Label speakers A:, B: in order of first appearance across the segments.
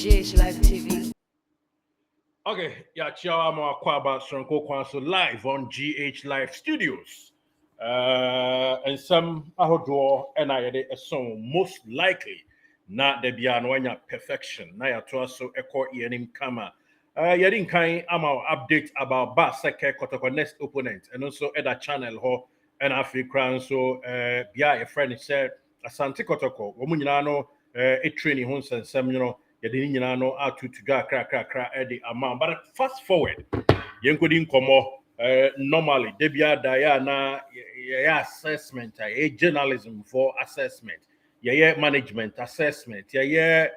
A: GH Live TV.
B: Okay, yeah, Chiama Kwaba Sonko Kwanso live on GH Live Studios. And some ahodoɔ and I a song most likely not the biano perfection. Na ya to so echo yenim kama. Yadin kind ama update about Baseke Kotoko next opponent and also at a channel ho and African so bia a friend said Asante Kotoko womunano a training hons and some yɛde nyinaa no ato to ga kra the amount but fast forward yɛnkɔdi nkɔmmɔ normally da bia da yɛ na yɛyɛ assessment a journalism for assessment yɛyɛ management assessment yɛyɛ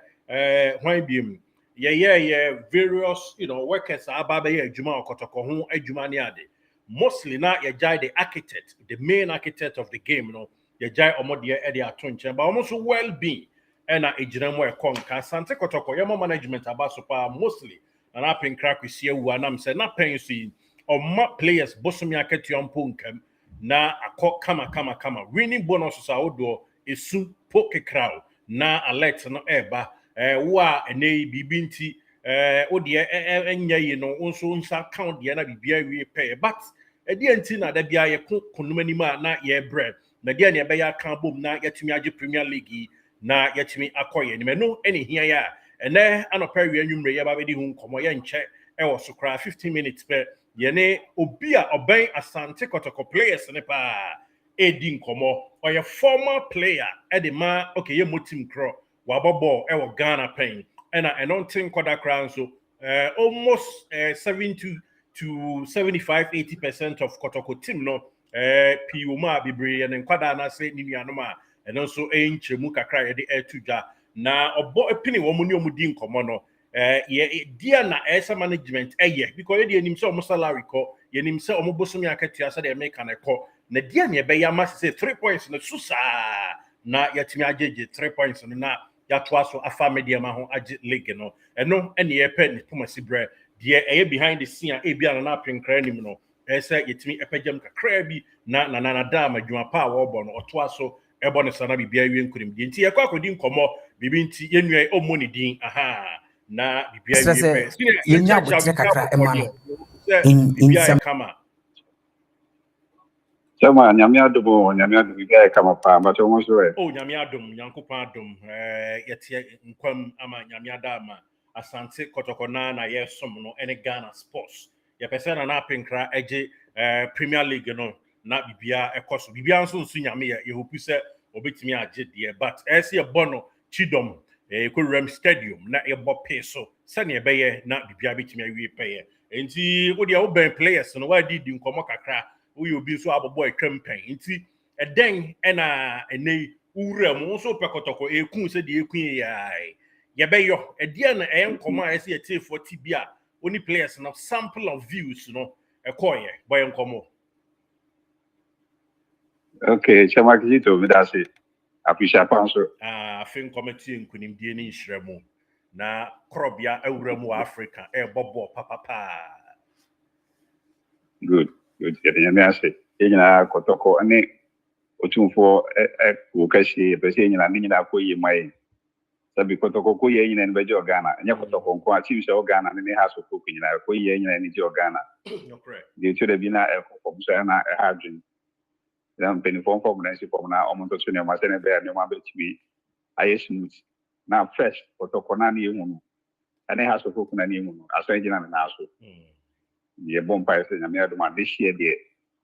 B: hwan biom yɛyɛ various workers aba bɛyɛ adwuma ɔkɔtɔkɔ ho adwuma ne ade mostly na yɛgyae the architect the main architect of the game no yɛgyae ɔmo deɛ ɛde ato nkyɛn but ɔmo nso well being ɛna egyina mu ɛkɔnka Asante Kotoko yɛmɔ management aba so pa mostly na napin crack we see wu anam sɛ na pen so yi ɔma players bosomi akatua mpo nkam na akɔ kama winning bonuses a wodoɔ esu po kekraw na alert no ɛba wo a ɛnɛ bibi nti wo deɛ ɛnyɛ yi no nso nsa count deɛ na bibia wie pɛ but ɛdeɛ nti na da bia yɛ konum anim a na yɛ brɛ na deɛ ne ɛbɛyɛ aka bom na yɛtumi agye Premier League yi na yɛtumi akɔyɛ nim no ɛne hia yɛ a ɛnɛ anɔpɛ wie anwummerɛ yɛba bɛdi ho nkɔmmɔ yɛnkyɛ ɛwɔ so koraa 15 minutes pɛ yɛne obi a ɔbɛn Asante Kotoko players ne paa ɛdi nkɔmmɔ ɔyɛ former player ɛde ma okay yɛ motim korɔ wabɔ ball ɛwɔ Ghana pɛn ɛna ɛno nte nkɔda koraa nso almost 70 to 75-80% of Kotoko team no pii wɔ mu a bebree yɛ ne nkɔda anase ne nuanom a ɛno nso ɛnkyɛmu kakra yɛde ɛto na ɔbɔ epini wɔn ne wɔn di nkɔmɔ no yɛ dia na ɛsɛ management ɛyɛ because yɛde anim sɛ wɔn salary kɔ yɛnim sɛ wɔn bosomi akatua sɛ deɛ ɛmɛka na ɛkɔ na dia ne ɛbɛyɛ ama sɛ 3 points no so saa na yɛtumi agyegye 3 points no na yɛatoa so afa media ma ho agye league no ɛno ɛne yɛpɛ ne pomasi brɛ deɛ ɛyɛ behind the scene a ebia na apenkra nim no ɛsɛ yɛtumi ɛpɛgyam kakra bi na da amadwuma pa a wɔbɔ no ɔtoa so ebo ne sana bibia wie nkurim di nti yakɔ akɔdi nkɔmɔ bibi nti yenua ɔmɔ ne din aha na bibia wie pɛ
C: yenya botre kakra ema no
B: Nsem kama
D: Chama nyame adom bibia kama pa ma to mo so e
B: nyame adom nyankopɔn adom yɛte nkwam ama nyame adama Asante Kotoko na yɛsom no ene Ghana Sports yɛpɛsɛ na apenkra ɛgye Premier League no na bibia ekoso bibia nso nyame ye hope se obetimi agye de but ese ye bono chidom ekoram stadium na ye bo pay so se na ebeye na bibia betimi awie peye enti wo de wo ben players no wa di nkomo kakra wo ye obi nso abobo atwam pen enti eden na enei wuram nso pekotoko ekun se de ekun ye beyo ede na nkomo a ese ye tie 40 bia oni players no sample of views no ekoye boy nkomo.
D: Okay, Chama Kizito, Midasi. Appreciate answer.
B: Fin committee in Kunimdi ni Shremu. Na Krobia Euremu Africa, Bobo Papa.
D: Good. Getting a message. Kotoko, and Otun for Wukashi, Pessin and Nina Koyi, my Sabi Kotoko Koyi and Bejo Ghana, and Yakotoko, Chief Ghana, and the house of cooking, Koyi and Nijo Ghana.
B: Correct.
D: The Chudabina from Sana Hadrin. Then penny form na almost to my sene bear no one be I smooth now fresh for Tokonani and it has to cook any as regional and also the bonfire saying I made one this year there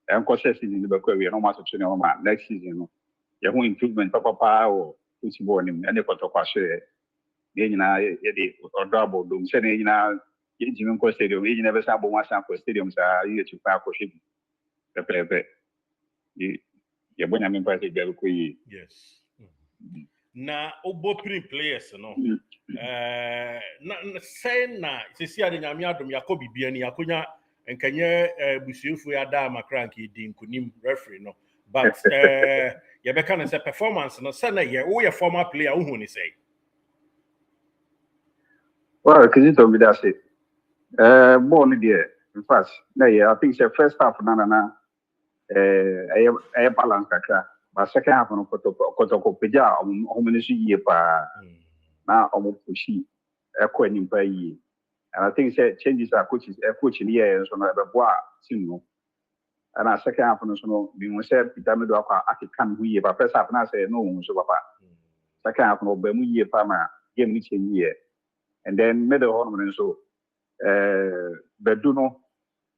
D: and process in the back we no matter to next season you who improvement papa or football and the Kotoko share then or double doom sending in stadium you never sample one sample stadiums are here to park the play. Yes.
B: Na obo players no. Na say na sisi ade nyame adom yakobi bia ni yakonya enkanye busuefu ya da makranki di nkunim referee no. But ye beka na say performance no say na ye wo ye former player wo hu ni say.
D: Well, Kizito me that say. Born there. In fact, na I think the first half na I balance kakra but second half no Kotoko peja o ministry ye pa na o mo pushi equating per year. And I think changes are coaches, coaching here, so no boy, no. And a second half, no, we said, Pitamido, I can we, but first half, I say no, so papa. Second half, no, Bemu, farmer, game which in year. And then middle ornament, so, Beduno,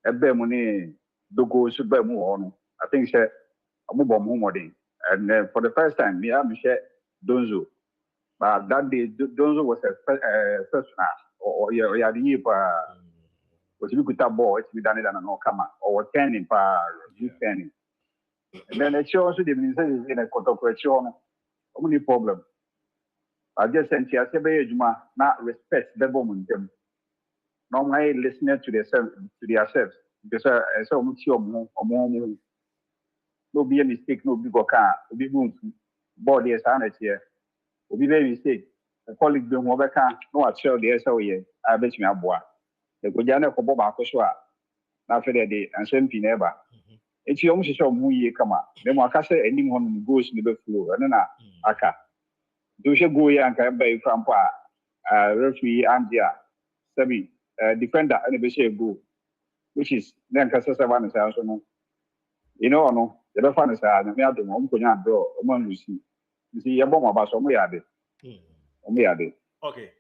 D: a Bemuni, Dogo, should be more on. I think, say, a move more. And for the first time, me, I'm share Donzo. But that day, Donzo was a first half, or yeah, the year, but you could have ball, it's done it and no come or 10 in par, you 10. And then it shows the minister in a Kotoko, only problem. I just sent you a not respect the woman. Normally, listening to themselves, because I saw much more. No be a mistake, no big car, be boom, body as here. Will be very mistake. A colleague doing over car, no, I tell the SOE, I bet you a boy. The Gojana Koboba Koswa, not for the day, and same thing ever. It's almost a show muy come up. Then Wakasa ending on goes in the floor, and then Aka. Do you go and come by from referee Andia, Sabi, defender, and a go, which is then Cassavan is also. You know, no, the Bafan is a mere Montana draw among you see a bomb about some way at it.
B: Okay.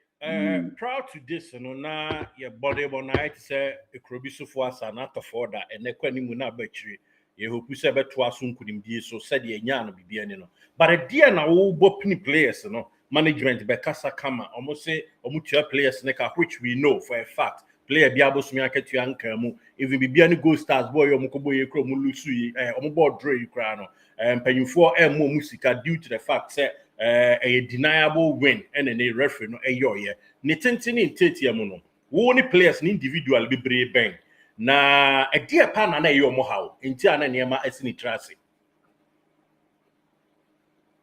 B: Proud to this, na your body night say a crobiso for us and not afford that, and a quenimuna battery. You hope you say better to us soon couldn't be so said the yan be any no. But a dear now, bopini players, management, Becassa Kama, almost say, mutual players, which we know for a fact. Player Biabo Smiaka to Ankamu, even be any go stars boy or Mukoboy Kromulusu, board Dre Ukrano, and paying for more musica due to the fact that a deniable win and a referee no a year. Nitintin in Tetiamono. Only players individual be brave bang. Na a dear pan and a yo mohau, in Tiana Niama as in Trasi.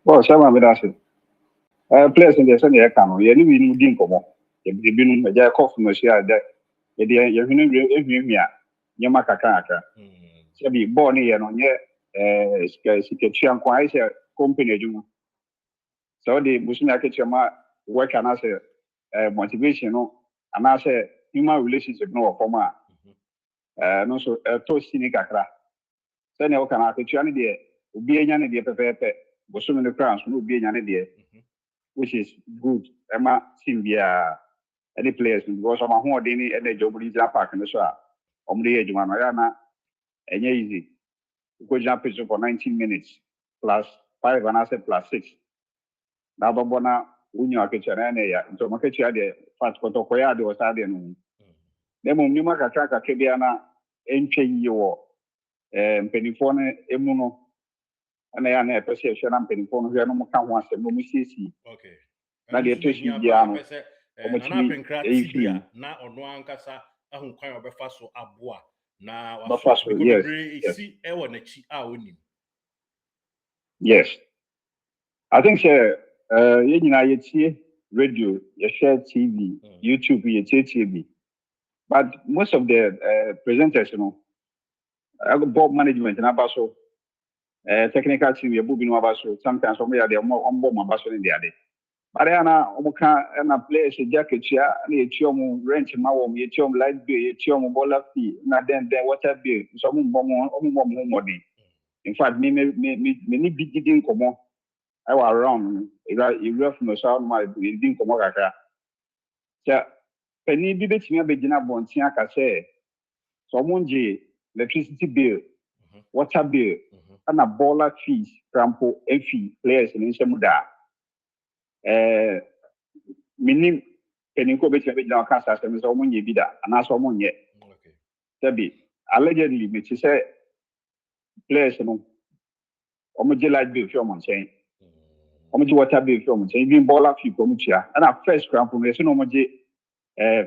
D: Well, some of it, players in the Sunday account, you didn't think of more. If you've been a jack off from that. You're Yamaka Kaka. Shall be born here on yet, Sikatian Quai, company. So the Busnaka work and answer motivation, and answer human relationship, no former. No, so a toast Sinicacra. Then you can have a chanity, be a yanny dear, was soon in the crowns, will be a yanny dear, which is good. Emma Simbia. Any players because of my home, any job in Park in the shop. The age of Mariana, and easy. Go jump for 19 minutes plus 5 and I said plus 6. Now, Babona, Unia Kitchen, and so my kitchen, fast Kotoko was adding. Then, Mumaka Traka Kebiana, Enche Yo, and Penifone Emuno, and I am a perception and Penifone, who are no more once and no Mississippi.
B: Okay.
D: Now, the Trish
B: na ono ankasa ahun kwan obefa so aboa na
D: yes.
B: Si ewo na chi a onim.
D: Yes, I think you know radio, you share TV, YouTube, you TV, but most of the presenters, I got board management and about so technical team, you're moving about so sometimes somebody are more on board about in the other. Mariana, Omuka, and a place a jacket chair, and a chum rent mawom, a chum light bill, a chum bola fee, not then water bill, some money. In fact, many big didn't come on. I was around, if you from the sound, my didn't come on. So, Penny did me a beginner bontiaka say, someone electricity bill, water bill, and a bola fees, crampo, fee, players in Nsemuda. Minim Peniko between our cancer systems or money bida, and as someone yet. Tabi, allegedly, which is a place, Omoji light bill film on chain. Omoji water bill film on chain, even bola few comutia, and our first crown from the Sonomoji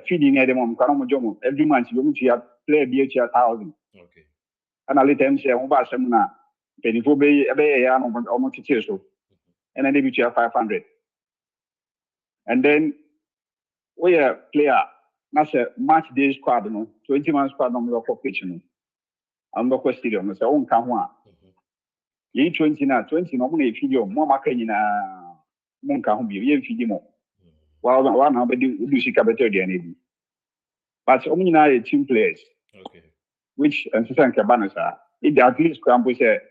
D: feeding at the moment, Karamojomo, every month you play a BH 1,000.
B: Okay.
D: And I let them say, Oba Semuna, Penifo Bay, almost so, and then they be 500. And then we are player, that's a match day squad, 20-man squad on the pitch. I'm not question, it's own Kahua. Ye 20 now, 20 normally video, more market in a Monkahumbi, ye Fidimo. One how do she better than any. But only team players.
B: Okay.
D: Which and Susan Cabanasa, it at least Crampo said,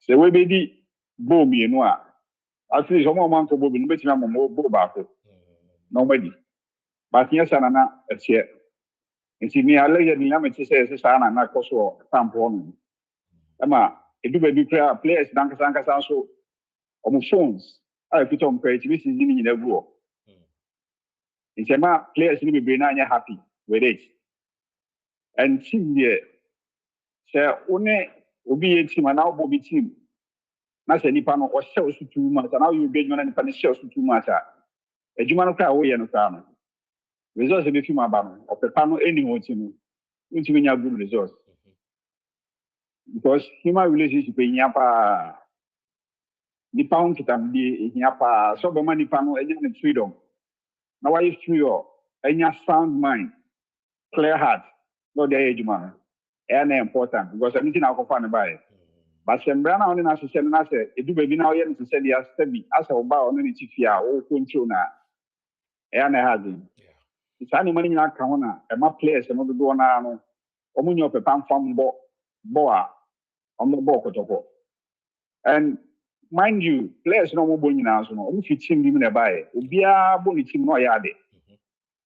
D: say we be the boom, you know. At least one month of boom, which I'm more bob. Nobody. But yes, and a chair. And see me, I lay the limit to say, Sana, and not also some problem. Emma, if you be players, Dankasanka also on phones. I put on page, which is in the war. It's a players will be happy with it. And team here, say, only will be a team and now will be team. Not any panel or shells to 2 months, and now you get one and punish shells to 2 months. A Jumano car away and a farmer. Results of the film about of the panel anyone to me, which mean good results. Because human relationship in Yapa, the pound to them, the Yapa, so the money panel, and freedom. Now, I is free and your sound mind, clear heart, not the age man. And important because anything I'll find by it. But Sembrana only as I said, and I said, it do be now yet to say the steady as a bar on any tifia or control now. And I had him. It's any money like Kawana, and my players and not the door now. Omunyo of a pan from Boa on the Kotoko. And mind you, players no more bonny now, so no, if you team even by Ubia Bonny team no yade.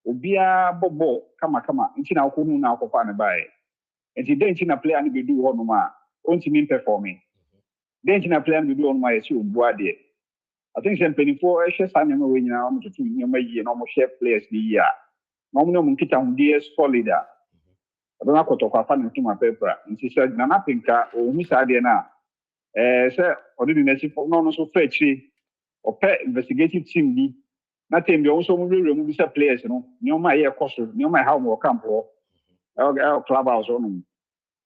D: Ubia Bobo, come, into now Kunu now for fun by. And he didn't a player and be do one more. Only mean performing. Then I plan to do on my issue, Boadi. I think some 24 hours, I know when you're on to 2 years, almost chef players the year. Nominal Kita on DS solid. I don't know what to find into my paper. And she said, Nana Pinka or Miss Adiana. Sir, or didn't I see for no so fetchy or pet investigative team. Nothing, they also will remove the players, you know, near my air cost, near my home or camp or clubhouse on them.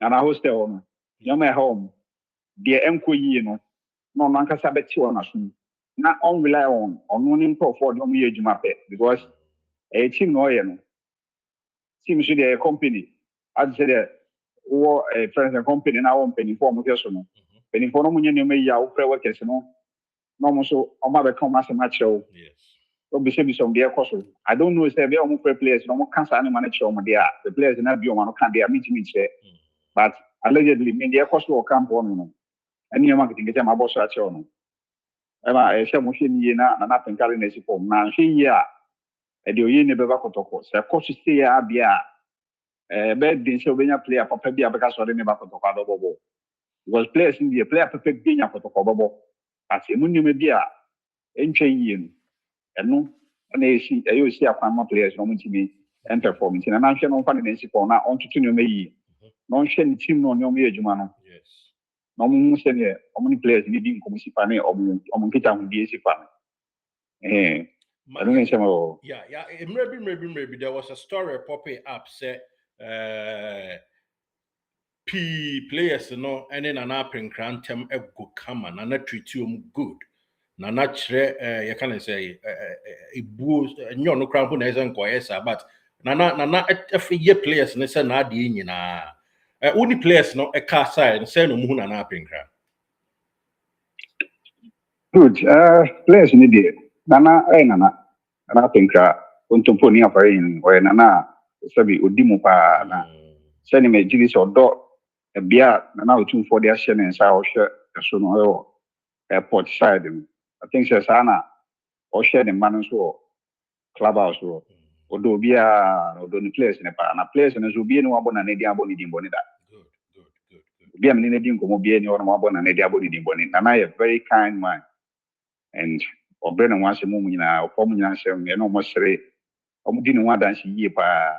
D: And I hostel on near my home. The MQE, no Nankasa Betty on us. Not on rely on one for the age mappet because a team no seems to be a company. I'd say that or a friends and company now on penny form of person. Penny for no money, you may yell workers, no so on my become as a match show.
B: Yes.
D: Don't be sure some dear cost. I don't know if they're almost players, no more cancer any manager on there. The players in that view, one can't be a meeting, but allegedly, mean the cost will come on. And your marketing get my boss at you. I shall machine yena and nothing carrying a form. Now, she ya a do ye never Kotoko. So, of course, you say, Abia, bed didn't show when you play a papa because I never Kotoko. Was players in the player perfect dinner Kotoko. As a munimia, and chain, and no, and they see a farmer players no to me and performance in a national finance for now on to me. Non shen team no your Jumano.
B: Yes.
D: No senior, how many players needing Commissioner or Monkita on the AC fan? I don't know.
B: Yeah, maybe there was a story popping up say Piiiiii players no and then an app in Crantem a good come and not treat you good. Na naturally, you can say a boost, no cramp as an but na if ye players and say na di na only players no a car side and say no moon and app in cramp.
D: Good. Players need it. Nana, and I think Untumponia for in or Nana, Sabi Udimupa, sending me Jilis or dot a beer, and now 2 for their shen and sour shirt, as soon as airport side. I think says Anna or shed in Manus clubhouse or do be a place in a pan, a place and as will be no one and Nadia Bonnie Bonita.
B: Good.
D: Be a minute in Comobian or one and Nadia Bonnie Bonita. And I a very kind man. And or Brennan once a moment now, forming yourself, and almost say, didn't want to see ye pa.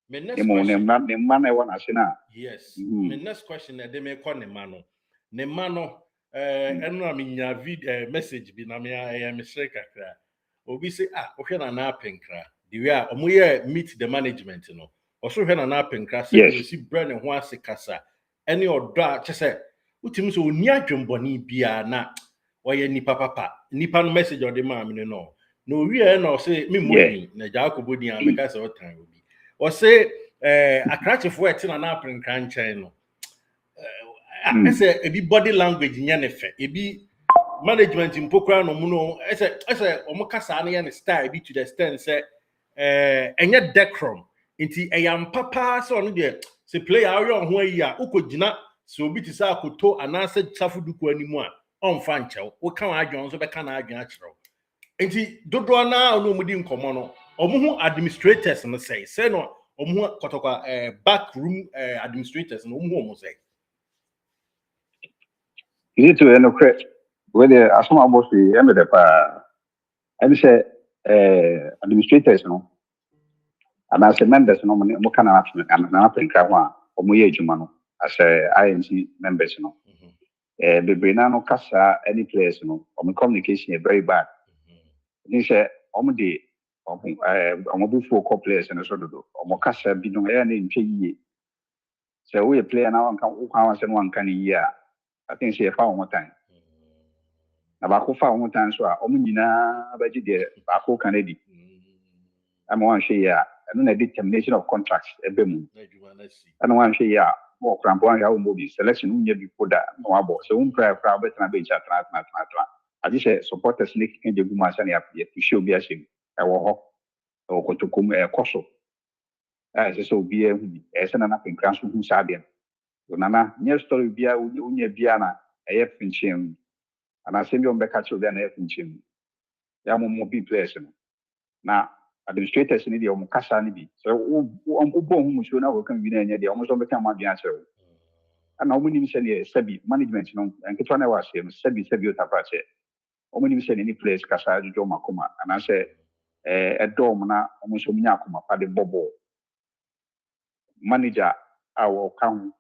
B: Next question.
D: Not the man I want to say now.
B: Yes. The next question they may call Nemano. Nemano, and I mean, your video message be na me I am Mr. Kakra. Obi say, okay, na na penkra. The way omuye meet the management, you know. Also, when na penkra, say you see Brennan once a casa. Any or da, just say, utim so near jumboni bia na. Oye nipa papa nipa no message or the man no we no say me money na jacob di am ka say o tan obi o say akrachefo etina na apren kan chen no I say ebi body language nya ne fe ebi management in Pokra no muno as a omokasa na style be to the extent say enya decrum inti eyam papa so no de se player awe on ho ayi a ukogina se obi ti sa akoto anase safuduku animu a onfa nchew wo kan adwon so be kan adwon akyerew inti dodo na ono mudi nkomo no omo administrators no say no omo Kotoko back room administrators no omo say
D: Is it to end of whether as some about the end of the I say administrators no and as a members no mo kana and na penka ho a omo ye adwuma no as INC members no bebre na no kasa any place no omo communication is very bad. Ni say omo de omo bu for complex and so do omo kasa bi no ya na ntwe yie. So we player na wan kan wan se no wan kan yie a I think say fa one time. Na ba ko fa one time so a omo nyina ba gi de ba ko kan edi. I'm one share ya no na determination of contracts ebe mu. And one share ya mo krampo ya wo bi selection unye bi poda no abo so un prayer fra bet na be cha tra. I just say supporters ni kin de guma sane ya to show bi ashim e wo ho o Kotoko mu e koso. So bi e hu bi e se na na penkran so hu sa de. So nana nye story bia unye bia na e ye finchim. And I send you on back at you then e finchim. Ya mo bi players no. Na administrators ni de omo kasa ni bi so omo bo hu muso na wo kan bi na nya de omo so be kan ma bia chew ana omo ni mi se ne sabi management no enketwa na wa se no sabi otapa che omo ni mi se ne ni place kasa jojo makoma ana se edom na omo so nya akoma pa de bobo manager awo kan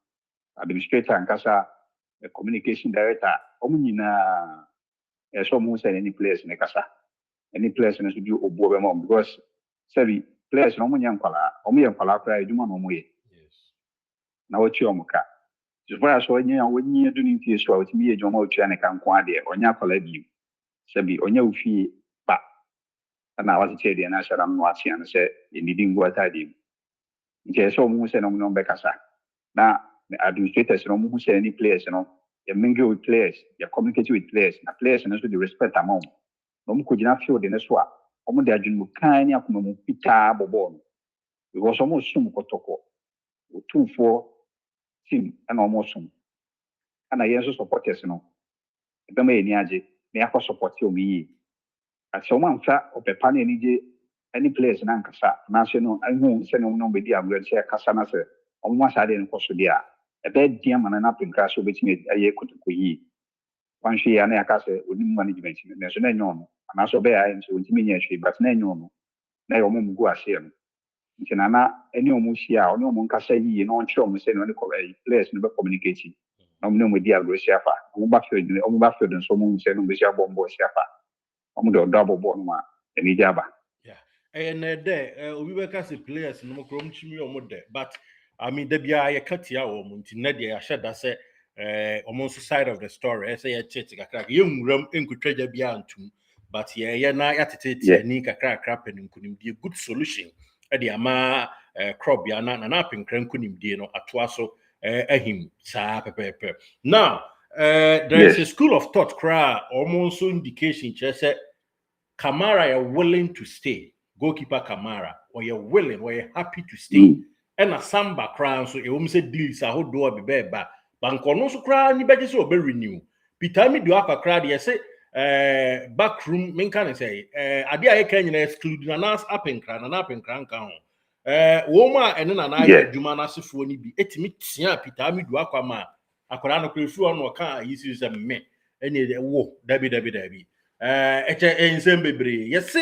D: administrator and kasa communication director omo nyina so omo se ne ni place ne kasa any place na so bi obo be mom because sabi players no mo nyankwala o mo yankwala kra eduma no mo ye yes na wo chi o mo ka so for so nya wo nya do ni tie so a otimi ye joma o tua ne kan ko ade onya kwala bi sabi onya ofie ba na wa ti de na sharam no atia na se enidi ngwa tadi nke so mo se no mo be kasa na administrators no mo se any players no ya mingle with players ya communicate with players na players no so the respect among no mo ko gina field ne so a omo de adwunu kan ni akoma mu pita bobo no because omo sum Kotoko otufo team and omo sum ana yenso supporters no ebe ma eni age na yakọ support omo yi ase omo amfa opepa na eni je any players na nkasa na se no ahu se no be di agro se kasa na se omo ma sade no koso dia ebe dia mana na pinka so betimi aye Kotoko yi wan hwe ya na yakase onim management ne so na nyon ana so be ya nso ontimi nya hwe but na nyon na yo mum go ase no ntina na eni omo hia oni omo nkasa yi no onche omo se no ne ko players no be communicate na omo no di agro sia fa omo ba field nso omo se no be sia bombo sia fa omo do double ball no ma eni jaba
B: yeah and there obi be ka se players no krom chimi omo de but I mean the bia ye katia omo ntina de ya sheda se omo side of the story say ye chete kakra ye nwuram enkutwaja bia antum but ye na yatete ni kakra panin kunim die good solution e de ama crop bia na pinkran kunim die no atoa so ahim sa pepepe now there is a school of thought cry almost indication say Kamara are willing to stay goalkeeper Kamara or you're willing or you're happy to stay and a samba crown so you say deals a whole door be beba bankono so crown ni beje so be renew Peter mi do aka crowd ye say backroom men can say ade aye kan nyina exclude na nas up and cran kan ho wo ma ene na na aye adwuma na sefo ni bi etimi tia Peter mi do akwa ma akwara no krefu ono ka yi si se me ene wo dabi Nsem bebre yes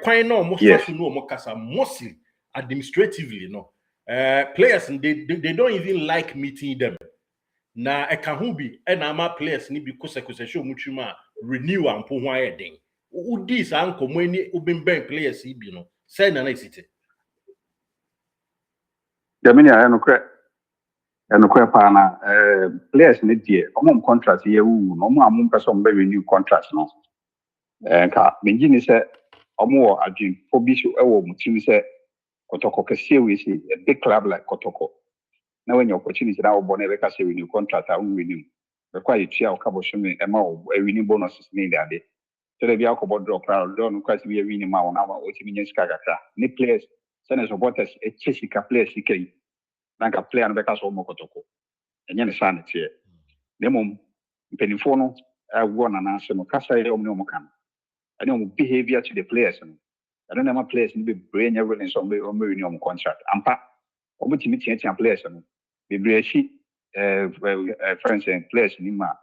B: kwan na omo faso no omo kasa mostly administratively no players they don't even like meeting them na eka ho bi na ama players ni bi kose show mutwuma renew ampo ho ayeden udi sa nkomo ni ubemben players bi no say na isite
D: Jamini eno kre pa na players ni die omo contract ye wu no omo amum pese omo be renew contract no ka menji ni se omo wo adwin obi so ewo mutim se Kotoko kese we say a big club like Kotoko na when your opportunity na obo na be ka say renew contract a renew quite chia or cabo shimmy and more a winning bonuses need that day. So they be alcohol drop crowd, don't quite be a winning mount now, which means Kagaka. Ni players, send us supporters, a Chessica player, CK, like a player and Becas or Kotoko. And then sanity here. Nemum, Penifono, I won an answer, no Casa Omokan. I know behavior to the players. I don't know players in the brain, everything, some minimum contract. Ampa, opportunity and players. The Breshi, friends and players in Ima,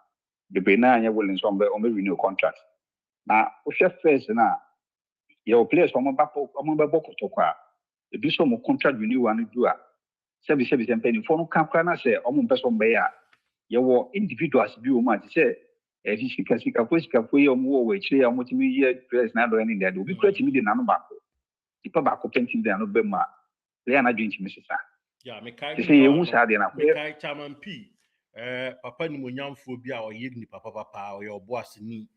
D: the Benania will in some renew contracts. Now, if first now, your players from Bako Toka, the Bishop contract renew and do a 77 penny for no campana say, person Bayer. Your individuals view much say. If you can see a way or more, which they are multimedia players now doing that will be creating the Nanobaco. The Pabaco painting the Anobema. They are not doing to Mrs.
B: Yeah, Mekai.
D: You see, you had an
B: Mekai Chairman P. Papa Nimunyam phobia or Yigni Papa or your boss ni.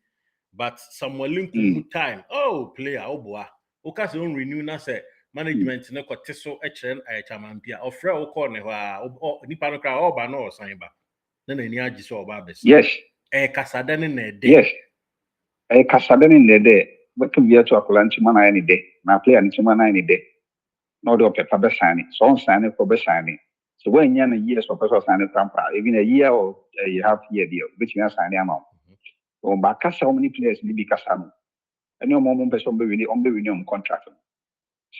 B: But someone link time. Oh, player, oh boy. Okas on renew na say management ne koteso HN Chairman P. Or Fred O'Connor or Nipano Kra or Bano or Samba. Then any agiso or Babes.
D: Yes.
B: Casadan in a day.
D: Yes. A Casadan in the day. What can be to a Colanchimana any day? Now play an Chimana any day. No do paper signing. So signing for signing. So when you're years of person signing tamper, even a year or a half year deal, which you are signing amount. So back how many players need be Casano. And no more person be really on the renewal contract.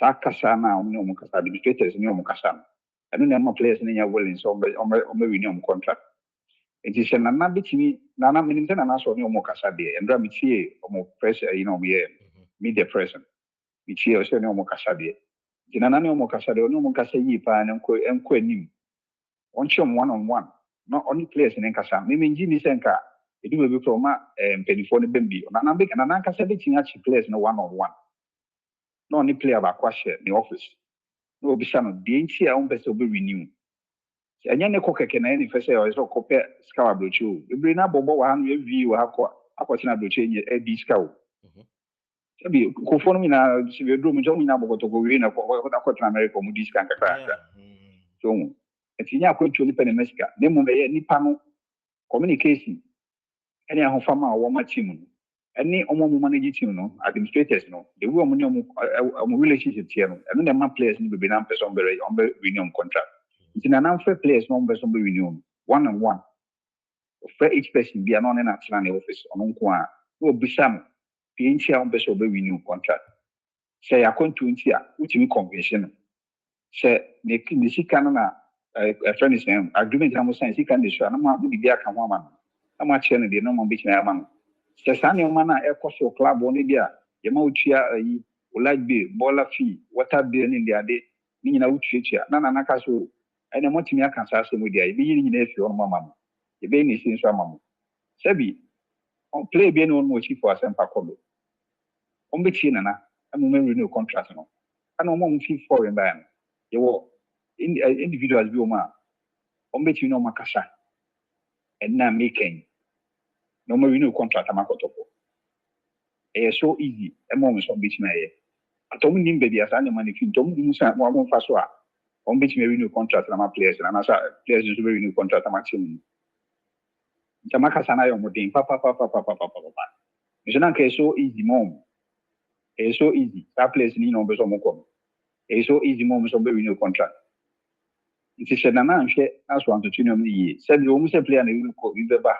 D: Sakasana, no more administrators, no more Casano. I don't know players in your willing on the renewal contract. It is an anabitimi, Nana Minton and also no more Casadia, and Ramitier or more pressure, media present. Which here also no more Casadia. Jinana no more Casado, no more Casayi, and Quenim. On chum one. Not only players in Encasa, maybe Jimmy Senka, it will be from Penifone Bembi, and Anambik and Anancasabiting actually players no one. No only player about question in the office. No, Bishano, the ancient own best will be renewed. And then cook can any first say or so compare scour blue chew. You bring up Bobo 100 view have a question of change a discount. Sabi, Kofonina, si we do Jomina to go in a quarter America with this kind of character. So, it's in your country, Penamesca, Nemo Nipano, communication, any of farmer or my team, any omo manage team, administrators, the woman relationship here, and then my players need to be on the renewal contract. It's in an unfair place, no person be renewed. 1-on-1. For each person be an on an national office on Unqua, who be some PNC on person be renewed contract. Say, I come to India, which we convention. Say, the Canada, a friend is name, agreement I'm saying, he can destroy. I'm not be a woman. I'm not telling the normal beach man. Say, Sunny Mana, a cost of club on India, Yamauchia, like be, bola fee, water bill in the day, meaning out future, Nana Nakasu. And I want to make a consultation with you. Be in if you're mamma. The baby is in some mamma. Sebi, on play being on what for a semper condo. On the chinana, I'm a renew contract. I know more fee for in band. You will individuals be ma. On bet you know Macassa. And now making no more renew contract. I'm a Kotoko. It's so easy. A moment on beach may. I told me, baby, as I know money, you don't do one fast. On which may renew contract and my players, and I'm players to renew contract. I'm actually Jamaica Sana on Modin, papa. It's not so easy, mom. It's so easy. That place in numbers on Moko. It's so easy, moments on the renew contract. It is an answer as one to tune me. Said you almost a player and you will call you the back.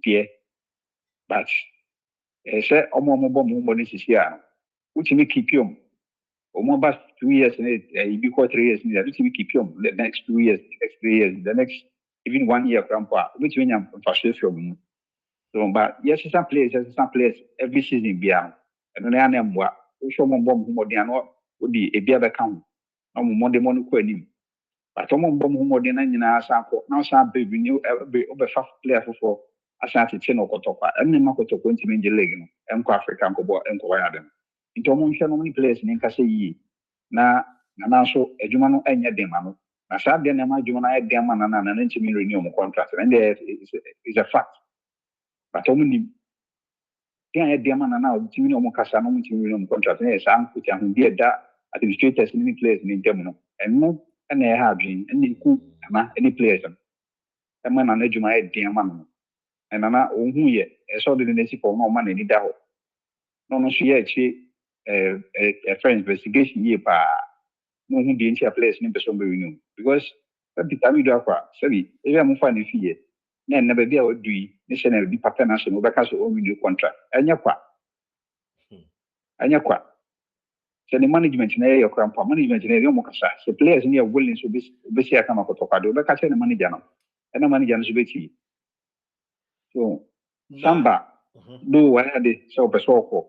D: Dear, but I said, oh, more is here, which may keep you. Or about 2 years in it, because 3 years in it, which we keep you the next 2 years, next 3 years, the next even 1 year, grandpa, which when I'm from. So, but yes, some players every season beyond. And then I am what, show more bomb more than what would be a beer account. No more than one query. But some bomb more than any sample. Now, some baby new over 5 players for a Santi Chino Kotoko, and then Makoto going to mean the leg, and African Cobo and Koyadem. Into many players in Cassie. Na so adwuma enya dem ano na saa de na ma adwuma na dem ana na ntimi renew mo contract and there is a fact but omuni can dem ana na ntimi no mo kasa no ntimi renew mo contract na saa nkuti ahun bi eda administrators ni players ni dem no eno na e ha adwin ni ku ama any players ama na adwuma dem ano and na ohun ye e so de ne si for no man ni da ho no no so ye chi friend investigation ye pa no hu de ntia place ni person be renew because that bitami do akwa sabi e be mo fa ne fie na na ba bia odui ni se na bi papa na so no be ka so o renew contract anya kwa so the management na your cramp management na your mokasa so players ni are willing so be see aka makotoka do be ka say na manager no na manager no so be ti so samba do wa de so pesoko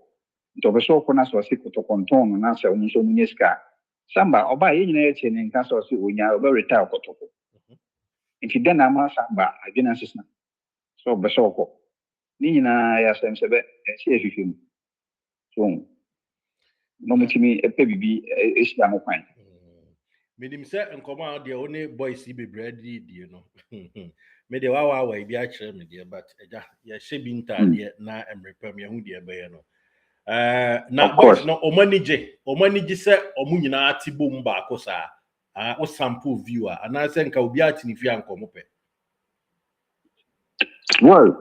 D: to pesoko na so si kotokonton na se o so munyeska samba oba ye nyina ye che ne nka so si onya oba retire kotoko nti den na ma samba agena sisna so pesoko ni nyina ya sem sebe si efifim so no mutimi epe bibi esia mo kwan
B: medim se nkoma de one boys be brady die no me de wa bi a kire me de but eja ye hye bi ntade na emrepam ye hu de be ye no na boys no omanije se omunyina atibom ba ko sa o sample viewer ana se nka obi ati ni fi ankomo pe
D: well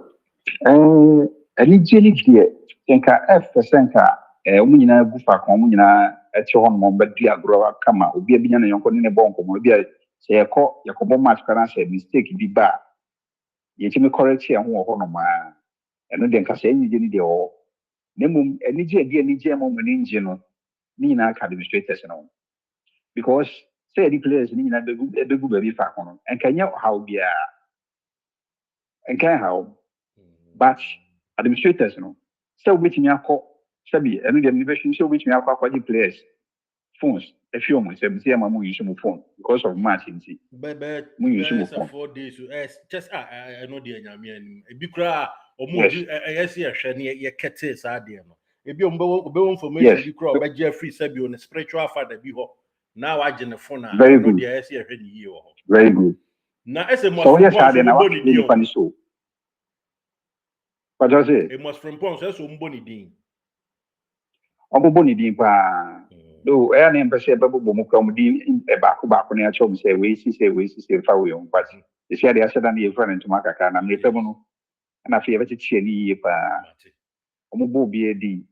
D: ani jeli die nka f% omunyina gufa ko omunyina eche hon mo badi agro kama obi abinya na yonko ne bonko mo obi se yakobo match kana se mistake bi ba ye timi correct ya ho ho no ma eno de nka se ani jeli de o nemum ani je mo ni nje no ni na administrators no because say the players ni na begu ba bi fa kono enka nya how bia enka how but administrators no so which me akọ sabi eno the innovation so which me akọ the players phones if you want say am mo use my phone because of match nti
B: but
D: mo use my phone
B: 4 days just I know the anyame anim e bi kra omoju yes ye hwe ne ye kete sa de no e bi ombe information bi kra obeje free sabi on spiritual father bi ho now agye ne phone na no the yes ye hwe ne yi ho
D: very good
B: na ese mo
D: so yes
B: from
D: ade na what ni pani so but just say
B: it must from point so mbo ni din
D: obobo ni din pa do e na empese bebo mo kwa mo din e ba ko na acho mo say we si fa we on but e si ade aseda na ye friend ntuma kaka na me febo no na fe be tie ni ye pa omobo bi edi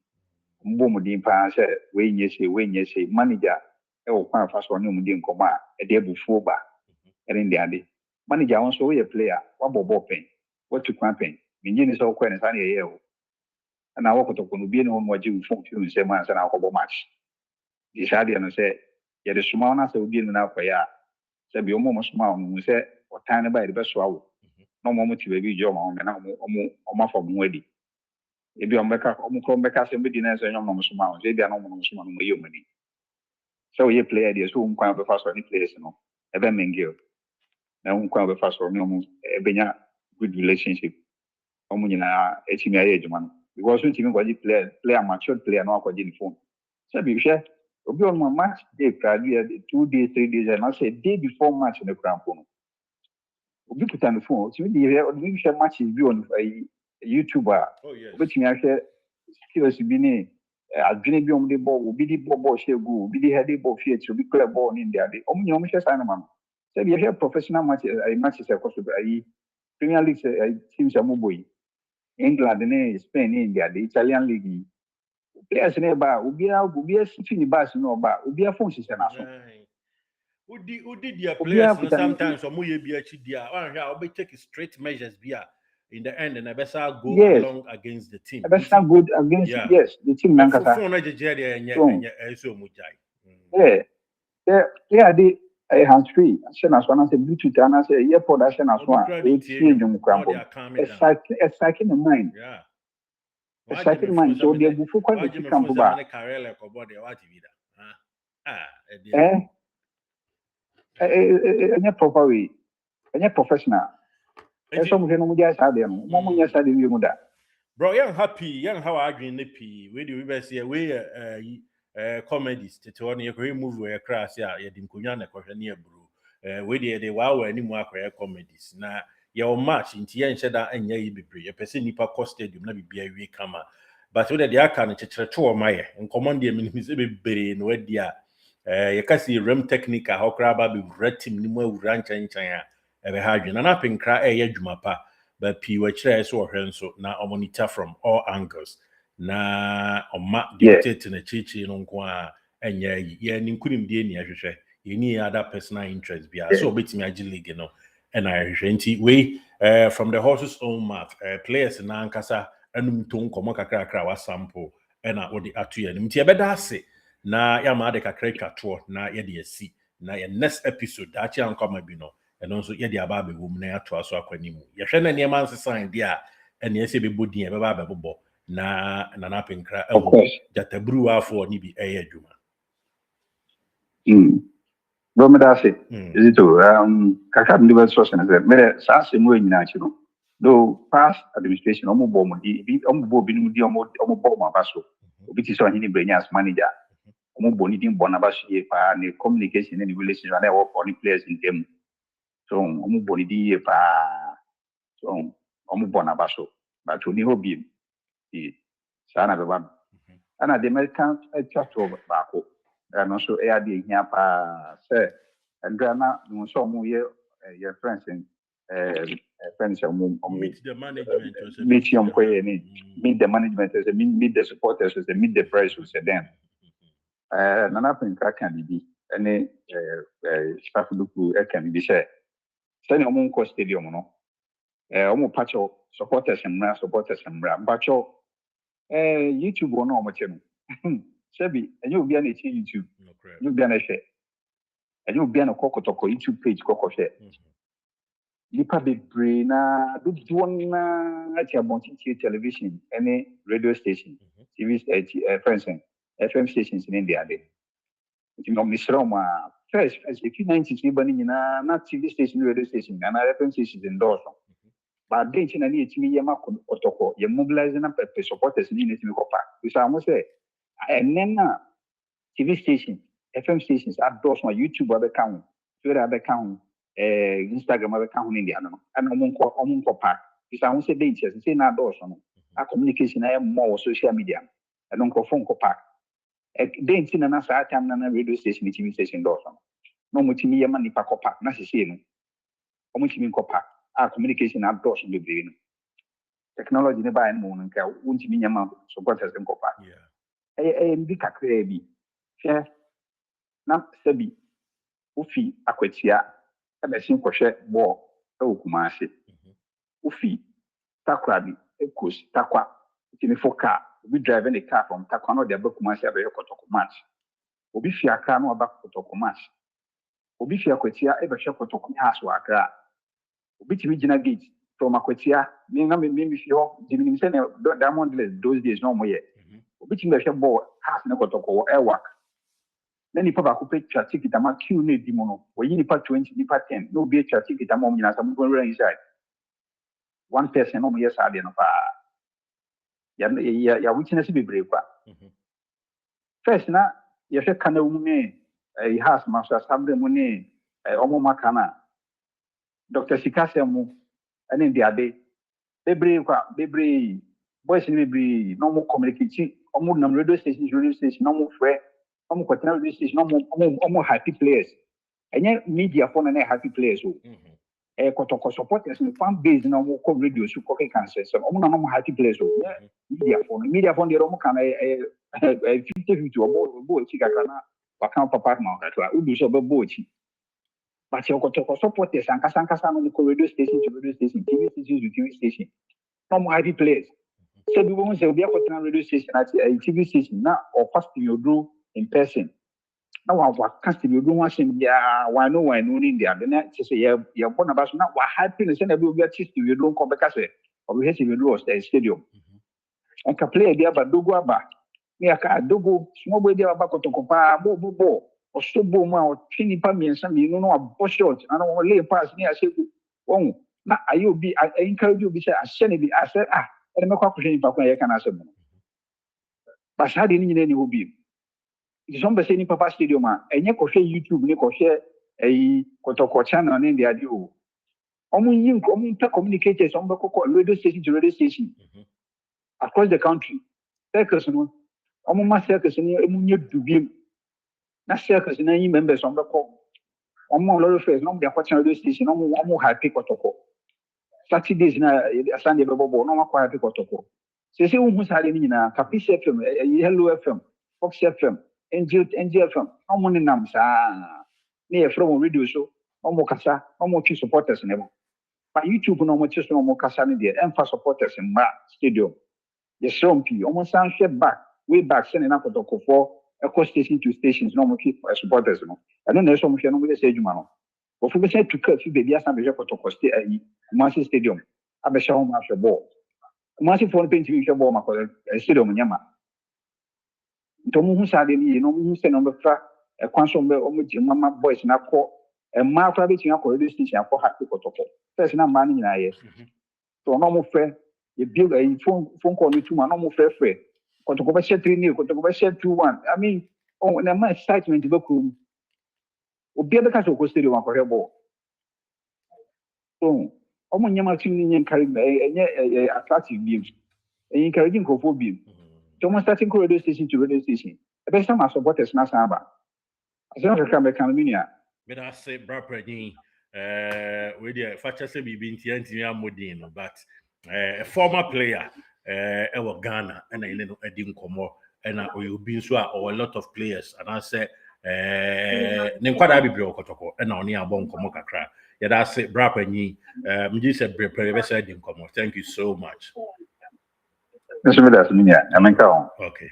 D: mbo mo din pa say we nye say manager e wo kwa fa so ne mo din nkoma e de bufuo ba e ndi ade manager won so we player wa bobo pen what to campaign minye ni so kwa ne sa ne ye o na wo Kotoko no bi ne ho mo agi phone fi nsem ansa na akọbọ match di shade no say ye de suma na say obi ne na akoya say bi omo suma no say otan ne ba de be so awo no mo ti ba bi jo ma na omo afọ mo adi e bi ombeka say mbi na say nyom no suma o say bi na mo suma no mo ye omani so ye player dey so nkwan be fa so ni players no e be mengel na nkwan be fa so ni omo e benya good relationship omo nyina etimi aye adwuma no because when team kwaji player matured player no akwaji ni phone so be share obi on match day graduate 2 days 3 days and I say day before match in the crampo no obi put on the phone so we here obi share matches bi on YouTuber obi timi ahwe skills bi ni adwene bi om de ball obi di ball share go obi di head ball fit obi clear ball ni there dey om nyom share sign man so be here professional matches e koso bi Premier League teams am boy England ne Spain ne India the Italian league players ne ba obi sit ni bus no ba obi phone sise na so
B: udi dia players no sometimes omo ye bi achi dia wan hwa obi take straight measures bia in the end and abesa go along against the team
D: abesa good against yes the team nan kasa
B: phone na jeje dia enye eso mu
D: jai yeah the hands free say na so na say bluetooth na say earpod say na so e tie dwum krampo exciting the mind exciting mind so they go focus on the camp ba any proper way any professional eso mo no mo dia sa de no mo nya sa de wi mu da
B: bro young happy young how arguing ne pi we dey we say we comedies tete on ye go move we crash ya ye dim konya na kohwe ne bro we dey wa ani mu akwa comedies na ye o match nti ye nche da anya yi bebre ye pese nipa co stadium na bibia wi kama but we dey aka no chekere to o maye nkomo de minimize bebre no wadi a ye kasi rem technical hokra ba be team ni mu awura nchan a ebe ha adwena na penkra ye adwuma pa but P which is or henso na monitor from all angles na oma dictate na chichi no kwa enya ye ni nkunim die ni ahwehwe ye ni other personal interest bia so betimi agi league no and I nti we from the horse's own mouth players na ankasa anum to nkomo kakra wa sample na wo di atu ye nti e beda ase na ya ma de kakra kato na ye de asi na ye next episode da chi ankoma bi no eno nso ye de aba be wom na ya to aso akwanimu ye hwe na ne man sesan dia ene ye se be bodin e be ba bebo na na penkra jatabru afọ ni bi eye adwuma
D: Bromedase is it kaka ndi ba so na me sa se mu nyina chi no do past administration omo bo mo di omo bo bi nu di omo bo mo abaso obi ti so hini brenya as manager omo bo ni din bo na baso ye pa ni communication ni relationship na work for the players in them so omo bo ni di pa so omo bo na baso but oni hobby di sana be ba ana the American church of bako and also air the here pa say and Ghana no so mo ye your friends in friends
B: meet the management
D: meet the management as meet the supporters as meet the press as them nana pinka can be any staff look can be say send omo ko stadium no omo patcho supporters and patcho YouTube on omo channel Sebi, and you'll be on a YouTube. You'll be on a share. And you'll be on a Kotoko YouTube page, Koko share. Nipa be brain, do one at your television, any radio station, TV, for instance, FM stations in India. You know, Miss Roma, first, if you 93 burning not TV station, radio station, and FM stations in Dawson. But then, you need to me, Yamako Kotoko, you're mobilizing up the supporters in the Timikopa. Which I must say. And then TV stations, FM stations, outdoors, my YouTube other account, Twitter other account, Instagram other account in India, and Omunko Park. Because I won't say dangerous, say not outdoors, our communication, I am more social media, and Uncle Fonko Park. Then, in another time, radio station, TV station, Dawson. No Mutimi Yamani Paco Park, Nassino, Omutiminko Park, our communication outdoors in the brain. Technology never and moon and cow, Untiminama, supporters and Copa. Bi kakra bi hwe na sabi ofi akwatia abesin kohwe bo ewukumase ofi takwa bi ekos takwa timi foka obi drive the car from takwa no de abakumase abe Kotoko match obi fi aka no aba Kotoko match obi fi akwatia ebe hwe Kotoko house wakra obi timi gina gate from akwatia me na me fi ho dimi se na diamond less those days no mo ye obitim be hwe ball half na Kotoko airwork na nipa ba ko pe twa ticket ama queue na di mo no we yi nipa 20 nipa 10 no be twa ticket ama mo nyina sam go run inside one person no mo yes ade no pa ya witness be break kwa first na ye hwe kana mu ne house master sabre mu ne omo makana Dr. Sikasemu ene ndi ade bebre boys ni bebre no mo communicate omo nam radio station no mo frɛ omo kwatena radio station omo happy players enye media for na happy players o Kotoko supporters ni fan base na omo ko radio su ko kan say omo na omo happy players o media for dey omo kan 50-50 obo chi kakra na wakan papa ma kakra udu so bebo chi but Kotoko supporters ankasa no ko radio station to radio station TV station to TV station omo happy players. So we won't say we are going to radio station at a TV station now or first you do in person. Now what cast you do once in why no in there. The next say you're born about now what happiness and we get to you don't come back or we have to do the stadium. And can play there but dogo aba. Me aka dogo small boy there about Kotoko pa bo or so bo ma or chini pa me and some you know a boss shot and I want to lay pass me I say oh na ayo be I encourage you be say I send it I said and make kwa kusheni pa kwa ye kana asem but hadi ni nyine ni hobi isombe se ni papa stadium enye ko hwe YouTube ni ko hwe Kotoko channel ni ndi ade o omu communicators omu ko radio station to radio station across the country circles no omu ma circles ni emu nye dubiem na circles na yi members omu ko omu lori first no dey kwa radio station omu happy Kotoko Saturdays na Sunday bebo no makwa te Kotoko. Se unhu sare ni nyina Piiiiii FM, Hello FM, Fox FM, NG FM. Omo ni nam sa. Ne from radio show, omo kasa, omo chi supporters ne. But YouTube no omo chi so omo kasa ne de emfa supporters in ma stadium. Yes, P. Almost sound shit back, way back, sending up Kotoko for echo station to stations, no more keep supporters. I don't know some of you know say Jumano. But we said to cut you baby as I'm a Kotoko Massive Stadium. I be show match the ball. Massive phone painting your ball, my stadium Yama. Tomu who said you know who send on the track a console mama boys in a court and Mark Rabbit in a radio station for happy Kotoko. First, not money in a so normal fair. You build a phone call me to my normal fair. Kotoko share 3 new, Kotoko share 2-1. I mean, and my excitement to go room. Obi ebe kaso ko stadium akore ball. So, omo nyama tuni nyen carry enye attractive beam. Encouraging ko for beam. So mo starting radio station to radio station. Ebe some supporters na san ba. Aso ka come Cameroon.
B: But I say brapredin we dey facha say bibi nti amodin but a former player ewo Ghana and I no edi nkomo and we been so a lot of players and I say ne nkwada bibiri Kotoko and na oni abon nkomo kakra ya da say brapredin mji say brapre be say edi nkomo. Thank you so much. Okay.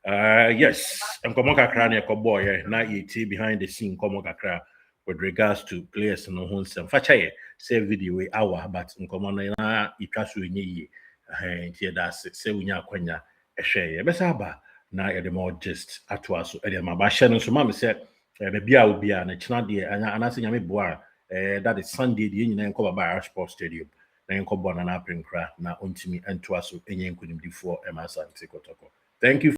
B: Yes, nkomo kakra na ekoboy na yeti behind the scene nkomo kakra with regards to players no Nsem. Facha say video hour but nkomo na itwa so enye yi that say unya kwanya ehwe be say aba na ye the more just atwa so e ma ba hye no so ma me say be bia obi a na kina de anase nyame boa that is Sunday the nyina nko baba Sports Stadium na nko bona na aprenkra na ontimi entwa so enye nkunimdifo emasante Kotoko. Thank you.